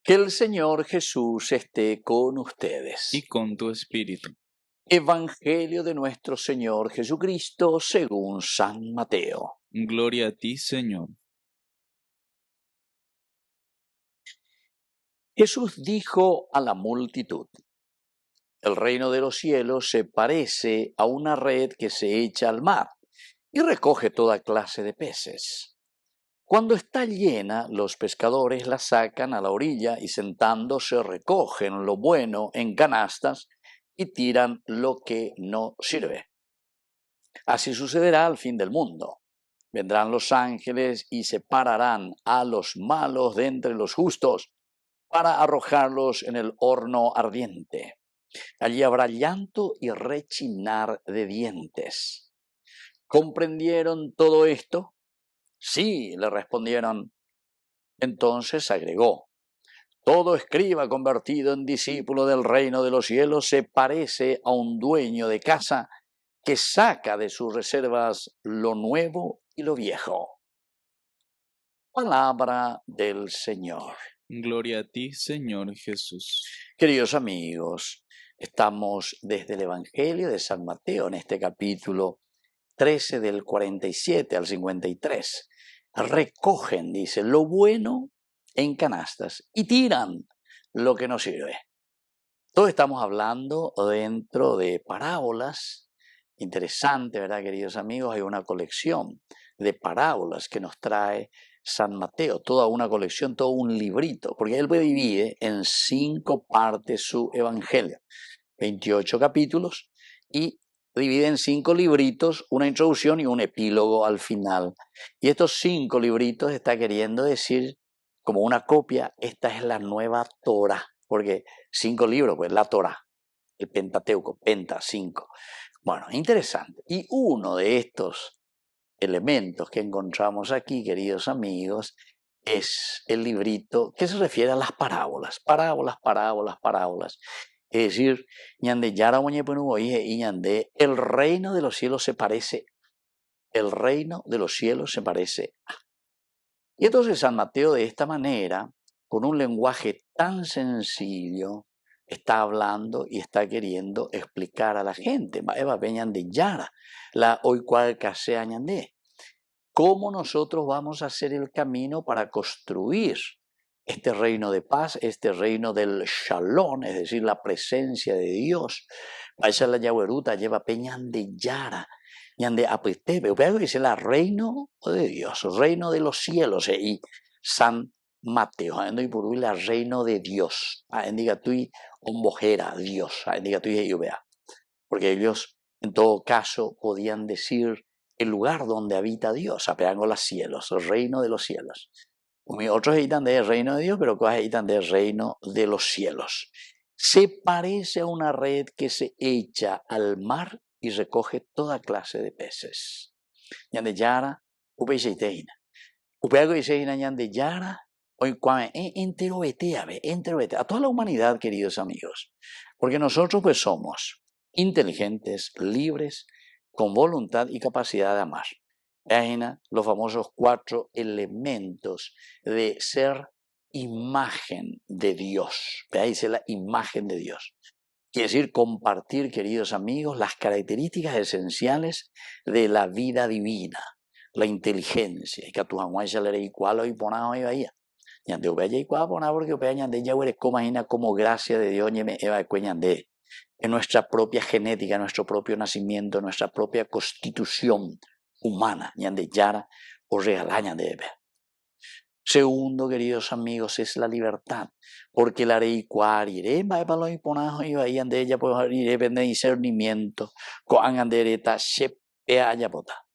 Que el Señor Jesús esté con y ustedes. con tu espíritu. Evangelio de nuestro Señor Jesucristo según San Mateo. Gloria a ti, Señor. Jesús dijo a la multitud: el reino de los cielos se parece a una red que se echa al mar y recoge toda clase de peces. Cuando está llena, los pescadores la sacan a la orilla y sentándose recogen lo bueno en canastas y tiran lo que no sirve. Así sucederá al fin del mundo. Vendrán los ángeles y separarán a los malos de entre los justos para arrojarlos en el horno ardiente. Allí habrá llanto y rechinar de dientes. ¿Comprendieron todo esto? Sí, le respondieron. Entonces agregó: todo escriba convertido en discípulo del reino de los cielos se parece a un dueño de casa que saca de sus reservas lo nuevo y lo viejo. Palabra del Señor. Gloria a ti, Señor Jesús. Queridos amigos, estamos desde el Evangelio de San Mateo en este capítulo 13 del 47 al 53. Recogen, dice, lo bueno en canastas y tiran lo que no sirve. Todos estamos hablando dentro de parábolas. Interesante, ¿verdad, queridos amigos? Hay una colección de parábolas que nos trae San Mateo, toda una colección, todo un librito, porque él divide en 5 partes su evangelio, 28 capítulos, y divide en 5 libritos, una introducción y un epílogo al final. Y estos 5 libritos está queriendo decir, como una copia, esta es la nueva Torá, porque 5 libros, pues la Torá, el Pentateuco, Penta, 5. Bueno, interesante. Y uno de estos elementos que encontramos aquí, queridos amigos, es el librito que se refiere a las parábolas. Es decir, ñande yara y ñande, el reino de los cielos se parece, el reino de los cielos se parece a. Y entonces San Mateo de esta manera, con un lenguaje tan sencillo, está hablando y está queriendo explicar a la gente, Eva veñan de Yara, la hoy cual casea ñande, cómo nosotros vamos a hacer el camino para construir este reino de paz, este reino del shalom, es decir, la presencia de Dios. Vaya la yagueruta lleva peñan de Yara, ñande apetebe, pero dice la reino de Dios, reino de los cielos, y San Mateo, y por la reino de Dios, diga tú y hombojera Dios, diga tú y vea, porque ellos en todo caso podían decir el lugar donde habita Dios, apeando los cielos, el reino de los cielos. Otros editan del reino de Dios, pero cosas editan del reino de los cielos. Se parece a una red que se echa al mar y recoge toda clase de peces. Ñande yara, upe seiteina. Upe algo diceina ñande yara, hoy cuame entero vete, a toda la humanidad, queridos amigos. Porque nosotros pues somos inteligentes, libres, con voluntad y capacidad de amar. Vean los famosos 4 elementos de ser imagen de Dios. Veáis la imagen de Dios. Quiere decir compartir, queridos amigos, las características esenciales de la vida divina, la inteligencia. Que a tu jamás le igual hoy ponado y vaya. Ñande ubaya igual ponado porque ubaya ñande ya huele como gracia de Dios ñeme eva cueñande. En nuestra propia genética, nuestro propio nacimiento, nuestra propia constitución humana, ñande yara o regalaña de ebe. Segundo, queridos amigos, es la libertad, porque la rey cuarire va para los imponados y vayan de ella pues iré de discernimiento, con andereta shepe ayapota.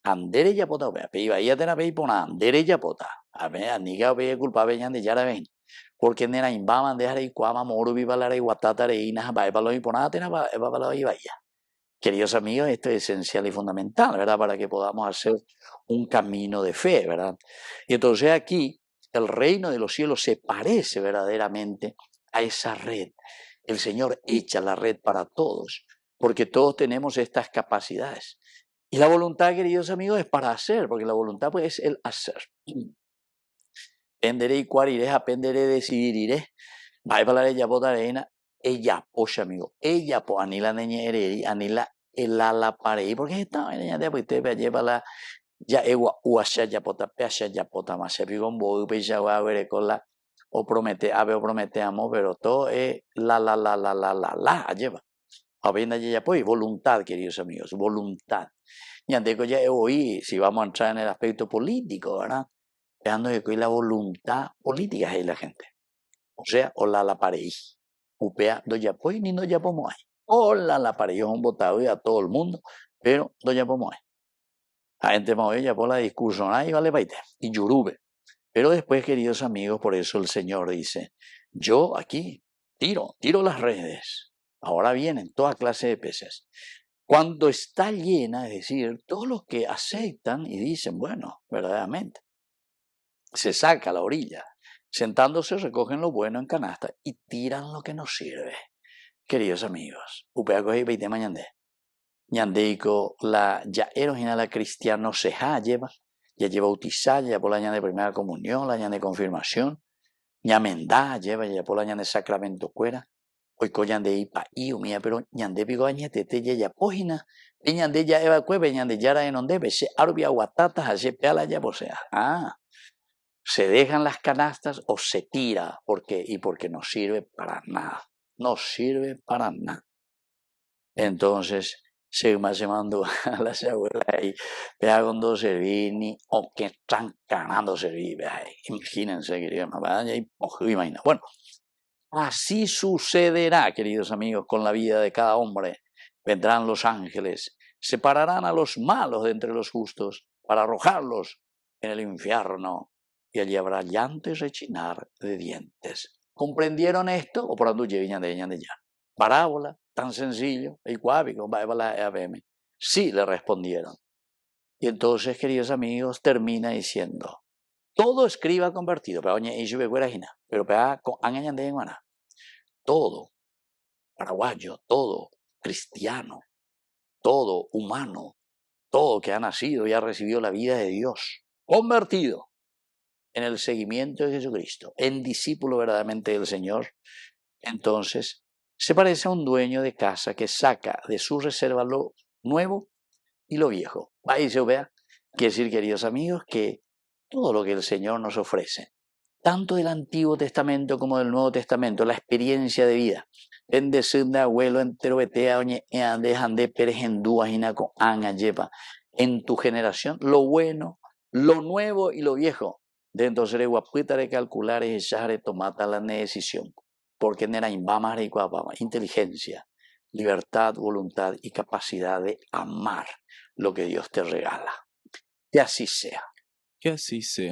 Andere yapota vea, pe iba a tener pe ipona andere yapota. A ver, aniga ve culpable ñande yara ven. Porque nena imbaman de rey cuama moru viva la rey guatata reina va para los imponados tena va para los ibaya. Queridos amigos, esto es esencial y fundamental, ¿verdad? Para que podamos hacer un camino de fe, ¿verdad? Y entonces aquí el reino de los cielos se parece verdaderamente a esa red. El Señor echa la red para todos, porque todos tenemos estas capacidades. Y la voluntad, queridos amigos, es para hacer, porque la voluntad pues, es el hacer. Pendere y cuariré, apendere decidiré. Vai para ella botarena, ella pocha amigo, ella po anila neña hereri, anila la parei, porque está ella de pues te lleva la ya ewa uasha ya pota peasha ya pota más se pico un boy pecha va a ver con la o promete amo, pero todo es la lleva. Habiendo ya pues voluntad, queridos amigos, voluntad. Y antes que ya oí, si vamos a entrar en el aspecto político, ¿verdad? Dejando que la voluntad política es la gente. O sea, hola la pareja. Upea doya pues ni doya pomoy. Hola la pareja es un votado y a todo el mundo, pero doya pomoy. La gente me ya por la discurso, ahí vale baite. Y yurube. Pero después, queridos amigos, por eso el Señor dice, yo aquí tiro las redes. Ahora vienen toda clase de peces. Cuando está llena, es decir, todos los que aceptan y dicen, bueno, verdaderamente, se saca a la orilla, sentándose recogen lo bueno en canasta y tiran lo que nos sirve. Queridos amigos, upeaco y veinte mañana. Ñandeico la ya erogina la cristiano seja lleva, ya lleva bautizada, ya por la ña de primera comunión, la ña de confirmación, ña mendá lleva, ya por la ña de sacramento cuera, hoy coyan de ipa y umía, pero ñande pico añetete ya pógina, ñande ya eva cueve, ñande yara en onde, se arbia guatatas, hace peala ya posea. Se dejan las canastas o se tira, porque no sirve para nada, no sirve para nada. Entonces, se mandó a las abuelas ahí, vea con dos servini, o que están ganando servir, imagínense, queridos, vaya y imagina. Bueno, así sucederá, queridos amigos, con la vida de cada hombre. Vendrán los ángeles, separarán a los malos de entre los justos, para arrojarlos en el infierno, y allí habrá llanto y rechinar de dientes. ¿Comprendieron esto? O por andu llegan de ya. Parábola, tan sencillo, el cuábico, sí, le respondieron. Y entonces, queridos amigos, termina diciendo, todo escriba convertido, pero todo paraguayo, todo cristiano, todo humano, todo que ha nacido y ha recibido la vida de Dios, convertido en el seguimiento de Jesucristo, en discípulo verdaderamente del Señor, entonces se parece a un dueño de casa que saca de su reserva lo nuevo y lo viejo. Va y se vea. Quiere decir, queridos amigos, que todo lo que el Señor nos ofrece, tanto del Antiguo Testamento como del Nuevo Testamento, la experiencia de vida, en de abuelo entero betea oñe ande peregendúa con anga lleva en tu generación lo bueno, lo nuevo y lo viejo. De entonces de calcular y echar tomata la decisión, porque nera imbama inteligencia, libertad, voluntad y capacidad de amar lo que Dios te regala. Que así sea. Que así sea.